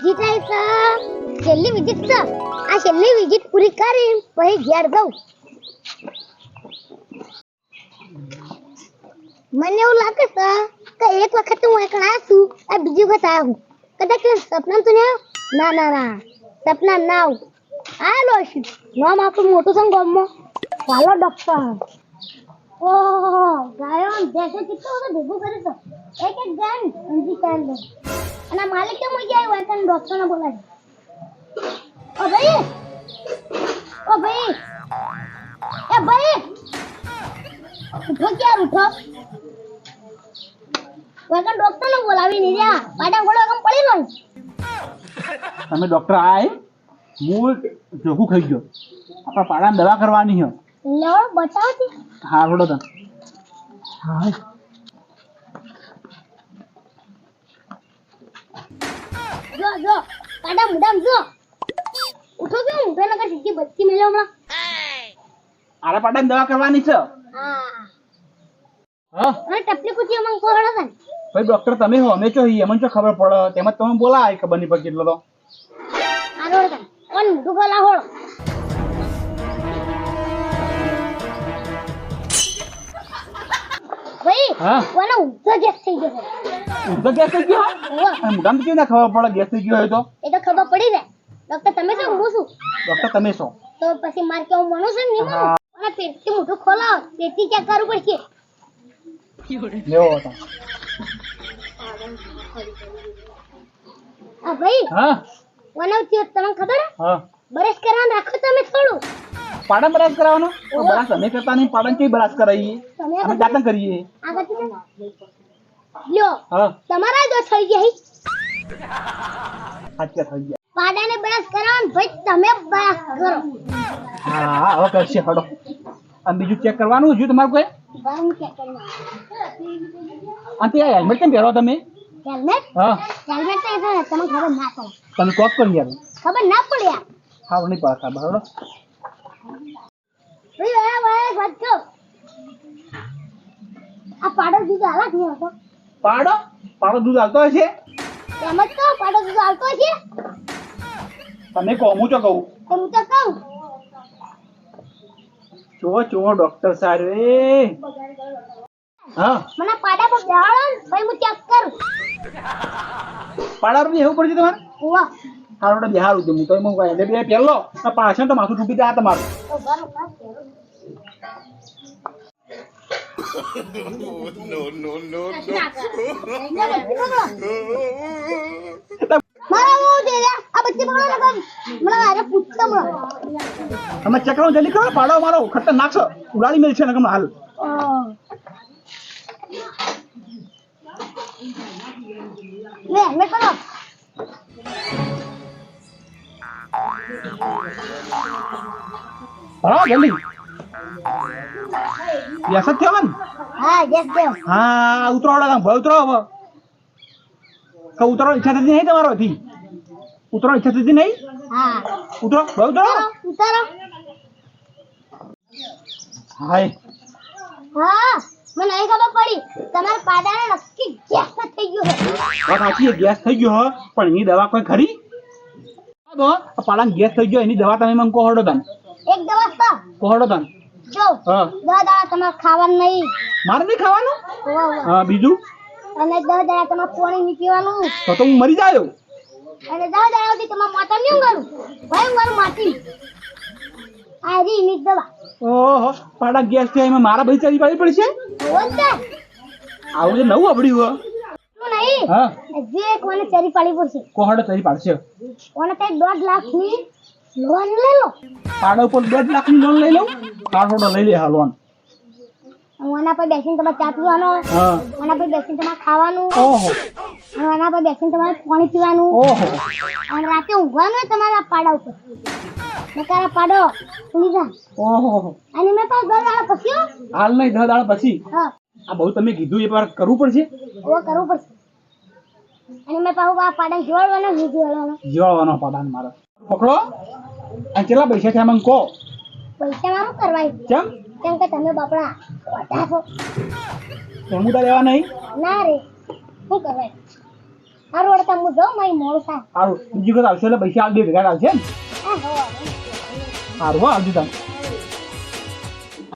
જીતાઈ તો છેલ્લી વિઝિટ છે. આ છેલ્લી વિઝિટ પૂરી કરી પછી ઘેર જાઉં. મને એવું લાગે છે કે એક વખત હું એકણ આવ્યો છું આ બીજી વખત આવ્યો હું. કદાચ સપના તો નહીં. ના ના ના સપના ના આવું. આ લો છું નામ આપણું મોટું છે ગામમાં વાલો ડોક્ટર. ઓહો ગાયો જૈસે કેટલો બધો ભેગું કરે છે. એક એક ગાય અંજી કાઢ દે. અને માલિક કેમ ગયા હોય તને ડોક્ટરને બોલાવી. ઓ ભાઈ એ ભાઈ ઉઠો ક્યાં ઉઠો. વેકન ડોક્ટરને બોલાવી નહીં રહ્યા પાડા ઘોડો કમ પડી લો. તમે ડોક્ટર આય હું જોખું ખાઈ ગયો આપણા પાડાને દવા કરવાની છે. લો બતાવો તી. હા રોડો તને હા જો પાડા મુડામ જો ઉઠો કે ઉઠો નકર સીધી બત્તી મેલો હમણાં. આરા પાડાને દવા કરવાની છે. હા હા અને ટપલી કુચી અમન કોહળો છે. ભાઈ ડોક્ટર તમે હો અમે ચો હી અમને ચો ખબર પડે તેમાં તમે બોલાય ખબર નહીં પડતી એટલો તો આ રોડ છે કોણ મુઠું બોલા હોળો. ભાઈ હા કોને ઊંધો ગેસ થઈ ગયો છે. ઊંધો ગેસ થઈ ગયો ઓવા અને મોઢામાં કેવી ના ખબર પડે ગેસ થઈ ગયો હોય તો એ તો ખબર પડી જાય. ડોક્ટર તમે શું હું છું ડોક્ટર તમે છો તો પછી માર કેવું મનું છે ને નહીં મનું. અને પેટથી મોઢું ખોલાવો પેટથી ચેક કરવું પડશે. લેવો હતા આ ભાઈ હા વનવ થયો તમને ખબર હે? હા બ્રશ કરવાનું રાખો તમે થોડું. પાડા બરાસ કરાવવાનો તો બરાસ અમે કરતા નહીં પાડા કેવી બરાસ કરાવીએ તમે અમે દાતન કરીએ આગળ લ્યો હા તમારા જો થઈ ગઈ સાચા થઈ ગયા પાડાને બ્રશ કરાવવાનું ભાઈ તમે બ્રશ કરો. હા હવે કરશે હડો અને બીજું ચેક કરવાનું હજુ તમારું કોઈ ગરમ ચેક કરવાનું. અને તે હેલ્મેટ કેમ પહેરો તમે હેલ્મેટ હા હેલ્મેટ તો એ તમને ખબર ના પડે. તમે કોક કરી યાર ખબર ના પડે યાર. હા નહીં પડે ખબર હડો ભાઈ ભાઈ વાંચો આ પાડો દીધો હાલા નહીં હતો. પાડો પાડો દૂધ આવતો હશે એમ જ તો પાડો દીધો આવતો છે. તમે કહો હું તો કહું તો હું તો કહું ચો ડોક્ટર સાહેબ હા મને પાડા પર બેહાડો ને ભાઈ હું ચેક કરું. પાડા રૂપિયા એવું પડશે તમારે ઓવા હારોડે બિહારું છું હું તો એમાં એટલે બે પહેલો પાછળ તો માથું તૂટી જાય તમારું તો ગરમ કાઢ દેવું. મારા બહુ છે યાર. આ બચ્ચી પકડો ને કમ મને આરે પૂછતો મને. તમે ચેક કરો જલ્દી કરો પાડો મારો ખતરનાક છે ઉડાડી મેલ છે ને હાલ લે લે કરો. હા જલ્દી યસ જ થયો ને હા યસ દેવ. હા ઉતરો ભાઈ ઉતરો હવે ઉતરો ઈચ્છા થતી નહીં તમારો હતી ઉતરો ઈચ્છા થતી નહીં હા ઉતરો ભાઈ ઉતરો ઉતારો. હાય હા મને અહીં ખબર પડી તમારા પાડાને નક્કી ગેસ થઈ ગયો છે. વાત સાચી ગેસ થઈ ગયો હો પણ એની દવા કોઈ ખરી પાડાને ગેસ થઈ ગયો એની દવા તમે મને કોહડો તન એક દવા તો કોહડો તન જો હા 10 દાડા તમારે ખાવાનું નહીં. મારે નહીં ખાવાનું ઓવા હા બીજું અને 10 દાડા તમારે પાણી નહીં પીવાનું. તો હું મરી જાયો અને 10 દાડા સુધી તમારે માતા નહીં ઊંઘવાનું ભાઈ ઊંઘવાનું માટી. આ રી ની દવા ઓહો પાડા ગેસ થયા એમાં મારા ભાઈ ચાલી પાડી પડશે બોલતા આવું જે નવું અબડ્યું શું નહીં. હા જે એક મને ચરી પાડી પડશે કોહડો ચાલી પાડશે કોને કઈ 1.5 લાખની લોન લઈ લો. પાડા ઉપર 1.5 લાખની લોન લઈ લઉં કાઢોડો લઈ લે હા લોન આના પર બેસીને તમારે ચા પીવાનો, હા આના પર બેસીને તમારે ખાવાનું, ઓહો અને આના પર બેસીને તમારે પાણી પીવાનું, ઓહો અને રાતે ઊંઘવાનું તમારા પાડા ઉપર. નકારા પાડો સુઈ જા. ઓહો અને મેં પાછું 10 દાડા પછી હો. હાલ નહીં 10 દાડા પછી હા આ બહુ તમે કીધું એ વાર કરવું પડશે ઓ કરવું પડશે. અને મેં પાછું આ પાડા જોડવાના નહીં જોડવાના. જીવાડવાનો પાડાને મારે પકડો અને કેટલા પૈસા થયા મને કહો પૈસામાં શું કરવાય? કેમ કેમ કે તમે બાપડા બધા છો. એમુદા લેવા નહીં ના રે શું કરવાય? હારું વળતા હું જાઉં મારી મોડું થાય સારું બીજી વખત આવશે એટલે પૈસા આલ દે ભેગા આવશે ને હા હો સારું હો આવજો તમે